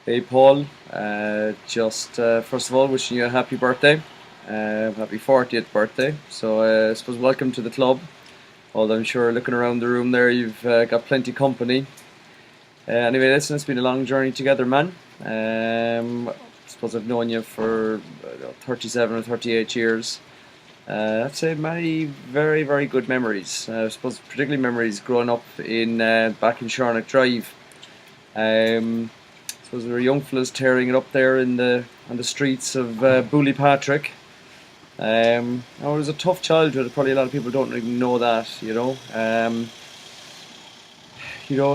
Hey Paul, first of all wishing you a happy birthday, happy 40th birthday. I suppose welcome to the club. Although I'm sure looking around the room there, you've got plenty company. Anyway, listen, it's been a long journey together, man. I suppose I've known you for 37 or 38 years. I'd say many very, very good memories. I suppose particularly memories growing up in back in Charnock Drive. Um, I suppose there were young fellas tearing it up there in the on the streets of Bully Patrick. It was a tough childhood. Probably a lot of people don't even know that.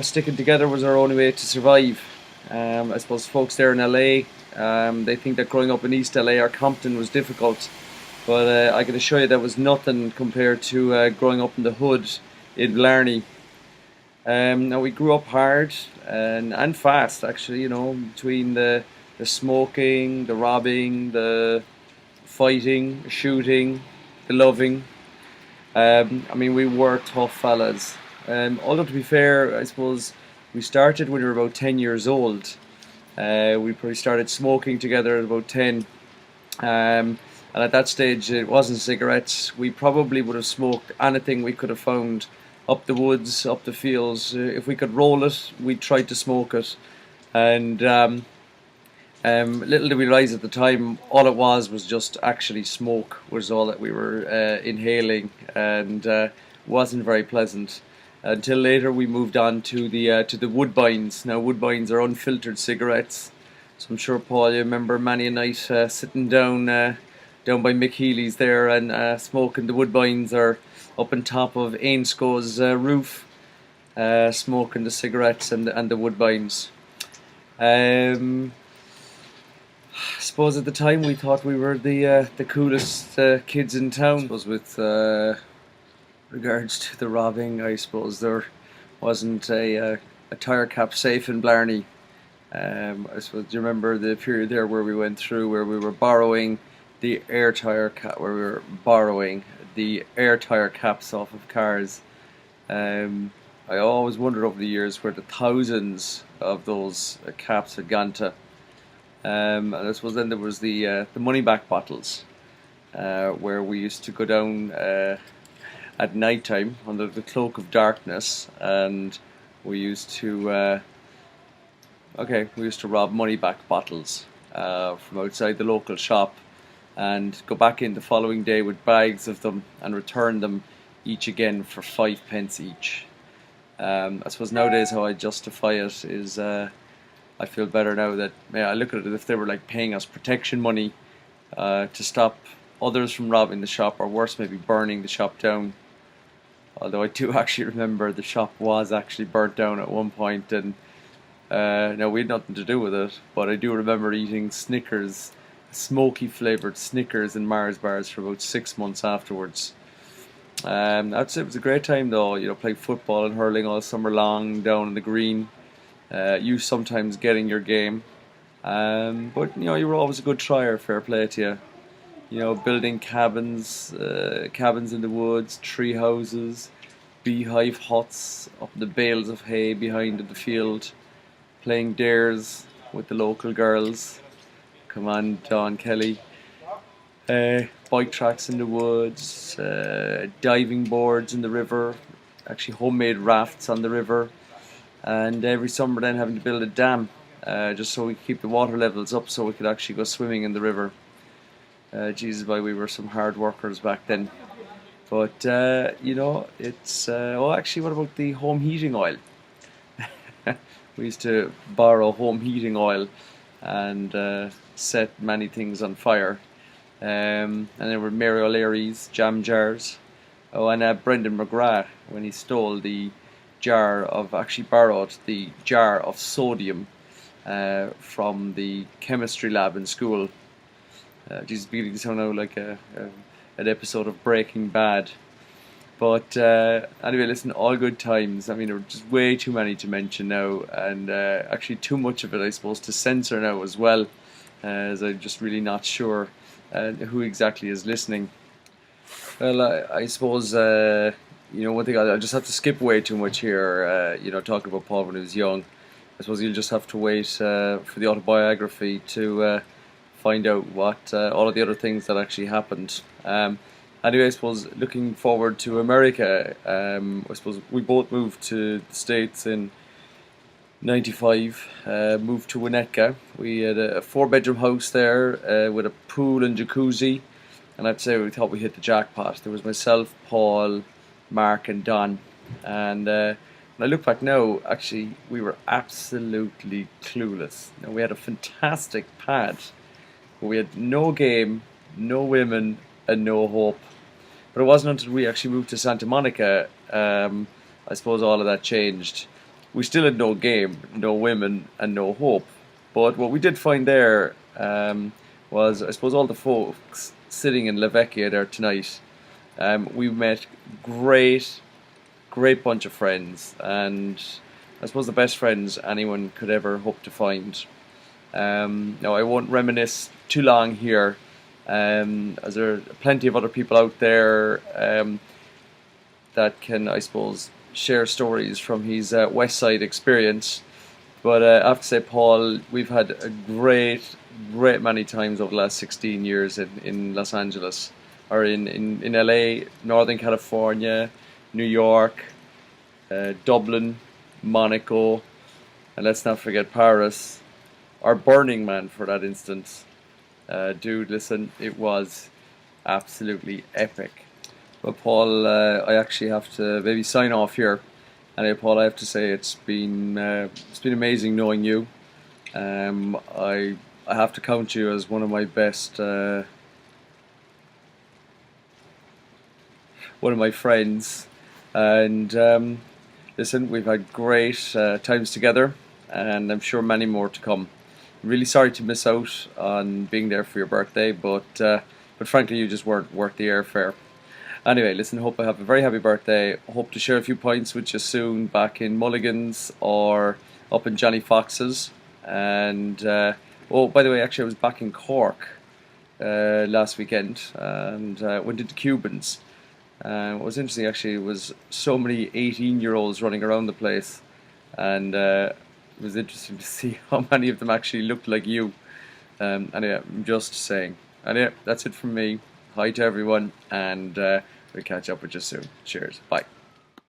Sticking together was our only way to survive. I suppose folks there in LA, they think that growing up in East LA or Compton was difficult, but I can assure you that was nothing compared to growing up in the hood in Blarney. Now we grew up hard and fast, actually. Between the smoking, the robbing, the fighting, the shooting, the loving. We were tough fellas. Although to be fair, I suppose we started when we were about 10 years old. We probably started smoking together at about 10. And at that stage, it wasn't cigarettes. We probably would have smoked anything we could have found up the woods, up the fields. If we could roll it, we tried to smoke it. And little did we realize at the time, all it was just actually smoke was all that we were inhaling, and wasn't very pleasant. Until later, we moved on to the woodbines. Now, woodbines are unfiltered cigarettes. So I'm sure, Paul, you remember many a night sitting down by Mick Healy's there and smoking the woodbines, or up on top of Ainsco's roof, smoking the cigarettes and the woodbines. I suppose at the time we thought we were the coolest kids in town. I suppose with regards to the robbing, I suppose there wasn't a tire cap safe in Blarney. I suppose, do you remember the period there where we went through where we were borrowing the air tire cap, where we were borrowing the air tire caps off of cars? I always wondered over the years where the thousands of those caps had gone to. And I suppose then there was the money back bottles, where we used to go down at night time under the cloak of darkness, and we used to rob money back bottles from outside the local shop, and go back in the following day with bags of them and return them each again for 5 pence each. I suppose nowadays how I justify it is, I feel better now that, yeah, I look at it as if they were like paying us protection money to stop others from robbing the shop, or worse, maybe burning the shop down. Although I do actually remember the shop was actually burnt down at one point, and now we had nothing to do with it, but I do remember eating Snickers, smoky flavoured Snickers and Mars bars for about 6 months afterwards. That's it. It was a great time though, playing football and hurling all summer long down in the green. You sometimes getting your game, but you were always a good trier. Fair play to you. Building cabins in the woods, tree houses, beehive huts up the bales of hay behind the field, playing dares with the local girls. Come on, Don Kelly. Bike tracks in the woods, diving boards in the river, actually homemade rafts on the river, and every summer then having to build a dam, just so we could keep the water levels up so we could actually go swimming in the river. Jesus, boy, we were some hard workers back then. But it's actually, what about the home heating oil? We used to borrow home heating oil and set many things on fire. And there were Mary O'Leary's jam jars. Oh, and Brendan McGrath, when he stole actually borrowed the jar of sodium from the chemistry lab in school. Jesus, beginning to sound now like an episode of Breaking Bad. But anyway, listen, all good times. I mean, there are just way too many to mention now, and actually too much of it, I suppose, to censor now as well, as I'm just really not sure who exactly is listening. Well, I suppose, one thing, I'll just have to skip way too much here, talking about Paul when he was young. suppose you'll just have to wait for the autobiography to find out what all of the other things that actually happened. Anyway, I suppose looking forward to America. I suppose we both moved to the States in '95. Moved to Winnetka. We had a four-bedroom house there with a pool and jacuzzi, and I'd say we thought we hit the jackpot. There was myself, Paul, Mark, and Don, and when I look back now, actually we were absolutely clueless. Now, we had a fantastic pad, but we had no game, no women, and no hope. But it wasn't until we actually moved to Santa Monica, I suppose all of that changed. We still had no game, no women, and no hope. But what we did find there was, I suppose, all the folks sitting in La Vecchia there tonight. We met great bunch of friends, and I suppose the best friends anyone could ever hope to find. Now, I won't reminisce too long here, as there are plenty of other people out there that can, I suppose, share stories from his West Side experience. But I have to say, Paul, we've had a great many times over the last 16 years in Los Angeles, or in LA, Northern California, New York, Dublin, Monaco, and let's not forget Paris, or Burning Man for that instance. Dude, listen, it was absolutely epic. But Paul, I actually have to maybe sign off here. And Paul, I have to say it's been amazing knowing you. I have to count you as one of my best, one of my friends. And listen, we've had great times together, and I'm sure many more to come. I'm really sorry to miss out on being there for your birthday, but frankly, you just weren't worth the airfare. Anyway, listen, hope I have a very happy birthday. Hope to share a few pints with you soon back in Mulligan's or up in Johnny Fox's. And, oh, by the way, actually I was back in Cork last weekend and went into Cubans. What was interesting actually was so many 18-year-olds running around the place. And it was interesting to see how many of them actually looked like you. Anyway, I'm just saying. Anyway, that's it from me. Hi to everyone, and we'll catch up with you soon. Cheers. Bye.